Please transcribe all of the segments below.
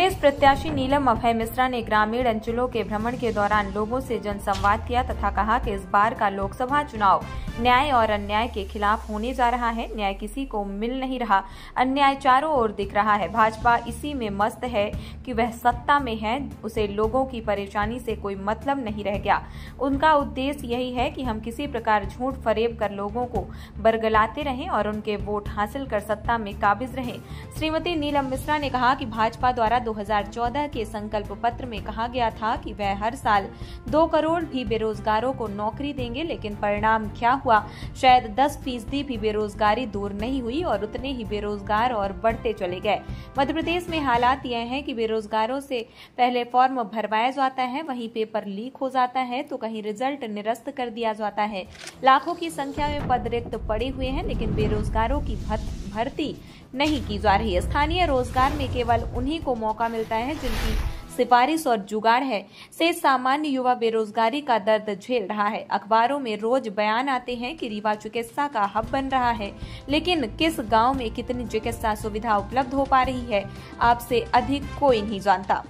कांग्रेस प्रत्याशी नीलम अभय मिश्रा ने ग्रामीण अंचलों के भ्रमण के दौरान लोगों से जनसंवाद किया तथा कहा कि इस बार का लोकसभा चुनाव न्याय और अन्याय के खिलाफ होने जा रहा है। न्याय किसी को मिल नहीं रहा, अन्याय चारों ओर दिख रहा है। भाजपा इसी में मस्त है कि वह सत्ता में है, उसे लोगों की परेशानी से कोई मतलब नहीं रह गया। उनका उद्देश्य यही है कि हम किसी प्रकार झूठ फरेब कर लोगों को बरगलाते रहें और उनके वोट हासिल कर सत्ता में काबिज रहें। श्रीमती नीलम मिश्रा ने कहा कि भाजपा द्वारा 2014 के संकल्प पत्र में कहा गया था कि वह हर साल 2 करोड़ भी बेरोजगारों को नौकरी देंगे, लेकिन परिणाम क्या हुआ? शायद 10% भी बेरोजगारी दूर नहीं हुई और उतने ही बेरोजगार और बढ़ते चले गए। मध्य प्रदेश में हालात यह है कि बेरोजगारों से पहले फॉर्म भरवाया जाता है, वहीं पेपर लीक हो जाता है तो कहीं रिजल्ट निरस्त कर दिया जाता है। लाखों की संख्या में पद रिक्त पड़े हुए हैं, लेकिन बेरोजगारों की भर्ती नहीं की जा रही है। स्थानीय रोजगार में केवल उन्हीं को मौका मिलता है जिनकी सिफारिश और जुगाड़ है। से सामान्य युवा बेरोजगारी का दर्द झेल रहा है। अखबारों में रोज बयान आते हैं कि रीवा चिकित्सा का हब बन रहा है, लेकिन किस गांव में कितनी चिकित्सा सुविधा उपलब्ध हो पा रही है, आपसे अधिक कोई नहीं जानता।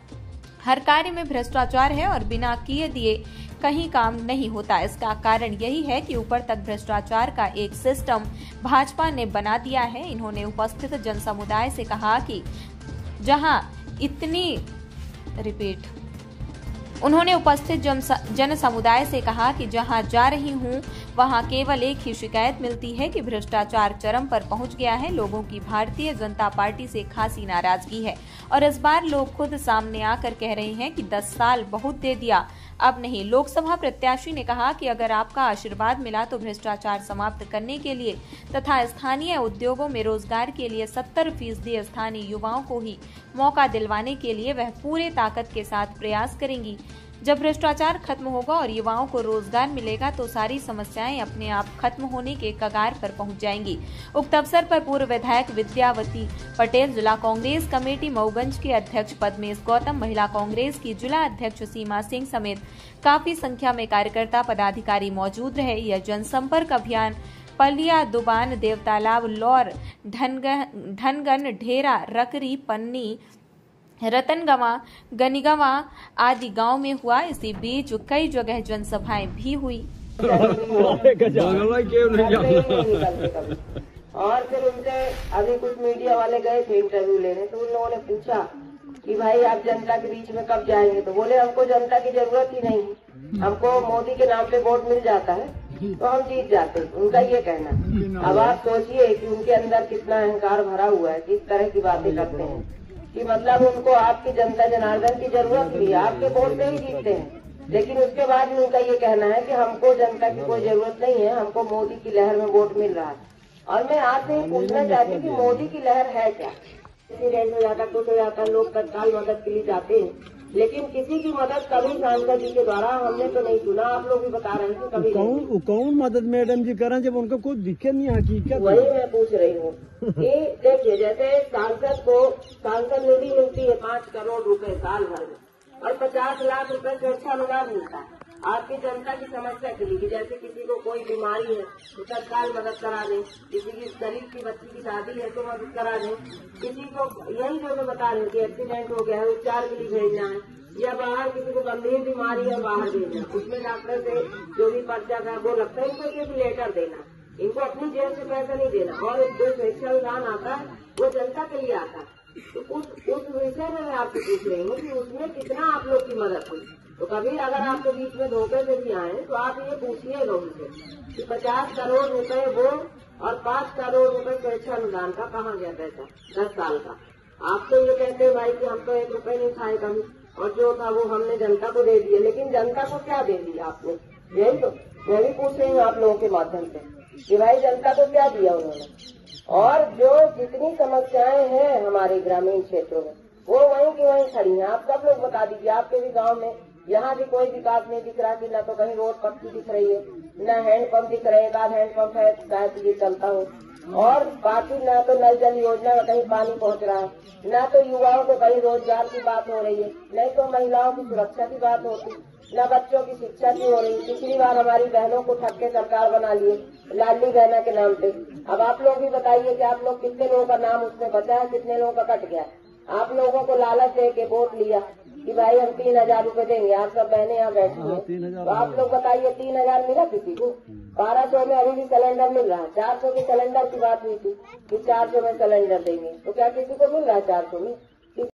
हर कार्य में भ्रष्टाचार है और बिना किए दिए कहीं काम नहीं होता। इसका कारण यही है कि ऊपर तक भ्रष्टाचार का एक सिस्टम भाजपा ने बना दिया है। इन्होंने उपस्थित जन समुदाय से कहा कि उन्होंने उपस्थित जन समुदाय से कहा कि जहां जा रही हूं वहां केवल एक ही शिकायत मिलती है कि भ्रष्टाचार चरम पर पहुंच गया है। लोगों की भारतीय जनता पार्टी से खासी नाराजगी है और इस बार लोग खुद सामने आकर कह रहे हैं कि 10 साल बहुत दे दिया, अब नहीं। लोकसभा प्रत्याशी ने कहा कि अगर आपका आशीर्वाद मिला तो भ्रष्टाचार समाप्त करने के लिए तथा स्थानीय उद्योगों में रोजगार के लिए 70% स्थानीय युवाओं को ही मौका दिलवाने के लिए वह पूरे ताकत के साथ प्रयास करेंगी। जब भ्रष्टाचार खत्म होगा और युवाओं को रोजगार मिलेगा तो सारी समस्याएं अपने आप खत्म होने के कगार पर पहुंच जाएंगी। उक्त अवसर पर पूर्व विधायक विद्यावती पटेल, जिला कांग्रेस कमेटी मऊगंज के अध्यक्ष पद्मेश गौतम, महिला कांग्रेस की जिला अध्यक्ष सीमा सिंह समेत काफी संख्या में कार्यकर्ता पदाधिकारी मौजूद रहे। यह जनसंपर्क अभियान पलिया, दुबान, देवतालाब, लौर, धनगन, ढेरा, रकरी, पन्नी, रतनगवा, गनीगवा आदि गांव में हुआ। इसी बीच कई जगह जनसभाएं भी हुई। और फिर उनके अभी कुछ मीडिया वाले गए थे इंटरव्यू लेने, तो उन लोगों ने पूछा कि भाई आप जनता के बीच में कब जाएंगे? तो बोले हमको जनता की जरूरत ही नहीं, हमको मोदी के नाम पे वोट मिल जाता है तो हम जीत जाते। उनका ये कहना। अब आप सोचिए कि उनके अंदर कितना अहंकार भरा हुआ है, किस तरह की बातें करते हैं कि मतलब उनको आपकी जनता जनार्दन की जरूरत भी है, आपके वोट पे ही जीतते हैं। लेकिन उसके बाद भी उनका ये कहना है कि हमको जनता की कोई जरूरत नहीं है, हमको मोदी की लहर में वोट मिल रहा है। और मैं आपसे ये पूछना चाहती हूँ कि मोदी की लहर है क्या? एक्सीडेंट हो जाता, कुछ हो जाता, लोग तत्काल मदद के लिए जाते हैं, लेकिन किसी की मदद कभी सांसद जी के द्वारा हमने तो नहीं सुना। आप लोग भी बता रहे हैं कि कभी कौन मदद मैडम जी करें जब उनको कुछ दिखे नहीं हकीकत। वही मैं पूछ रही हूँ कि देखिए, जैसे सांसद को सांसद निधि मिलती है 5 करोड़ रुपए साल भर में और 50 लाख रुपए सुरक्षा अनुदान मिलता है आपकी जनता की समस्या के लिए। जैसे किसी को कोई बीमारी है तो तत्काल मदद करा दें, किसी की गरीब की बच्ची की शादी है तो मदद करा दें, किसी को यही जो मैं बता रही हूँ कि एक्सीडेंट हो गया है उपचार के लिए भेजना है, या बाहर किसी को गंभीर बीमारी है बाहर भेजना, उसमें डॉक्टर से जो भी पर्चा का वो लगता है उनको ये लेटर देना, इनको अपनी जेब से पैसा नहीं देना। और जो शिक्षा अनुदान आता है वो जनता के लिए आता है। तो उस विषय में मैं आपसे पूछ रही हूँ कि उसमें कितना आप लोग की मदद हुई। तो कभी अगर आपके बीच में धोखे से भी आए तो आप ये पूछिएगा उनसे कि 50 करोड़ रुपए वो और 5 करोड़ रुपए सुरक्षा अनुदान का कहाँ गया पैसा 10 साल का। आप तो ये कहते हैं भाई कि हम तो 1 रुपए नहीं खाए कभी, और जो था वो हमने जनता को दे दिया, लेकिन जनता को क्या दे दिया आपने? यही तो मैं भी पूछ रही हूँ आप लोगों के माध्यम से कि भाई जनता को क्या दिया उन्होंने। और जो जितनी समस्याएं हैं हमारे ग्रामीण क्षेत्रों में वो वहीं की वहीं खड़ी हैं। आप सब लोग बता दीजिए, आपके भी गांव में यहाँ भी कोई विकास नहीं दिख रहा कि न तो कहीं रोड पक्की दिख रही है, न हैंडपंप दिख रहे, एक आध हैंडपंप है शायद ये चलता हो, और बाकी न तो नल जल योजना में कहीं पानी पहुँच रहा है, न तो युवाओं को कहीं रोजगार की बात हो रही है, नहीं तो महिलाओं की सुरक्षा की बात होती, न बच्चों की शिक्षा की हो रही। पिछली बार हमारी बहनों को ठग के सरकार बना लिए लाडली बहना के नाम पे। अब आप लोग भी बताइए कि आप लोग कितने लोगों का नाम उसमें बचा है, कितने लोगों का कट गया है। आप लोगों को लालच दे के वोट लिया कि भाई हम 3,000 रूपये देंगे, आप सब बहने यहाँ बैठी हैं, 3,000 तो आप लोग बताइए 3,000 मिला किसी को? 1200 में अभी भी सिलेंडर मिल रहा है। 400 के सिलेंडर की बात हुई थी कि 400 में सिलेंडर देंगे, तो क्या किसी को मिल रहा है 400 में?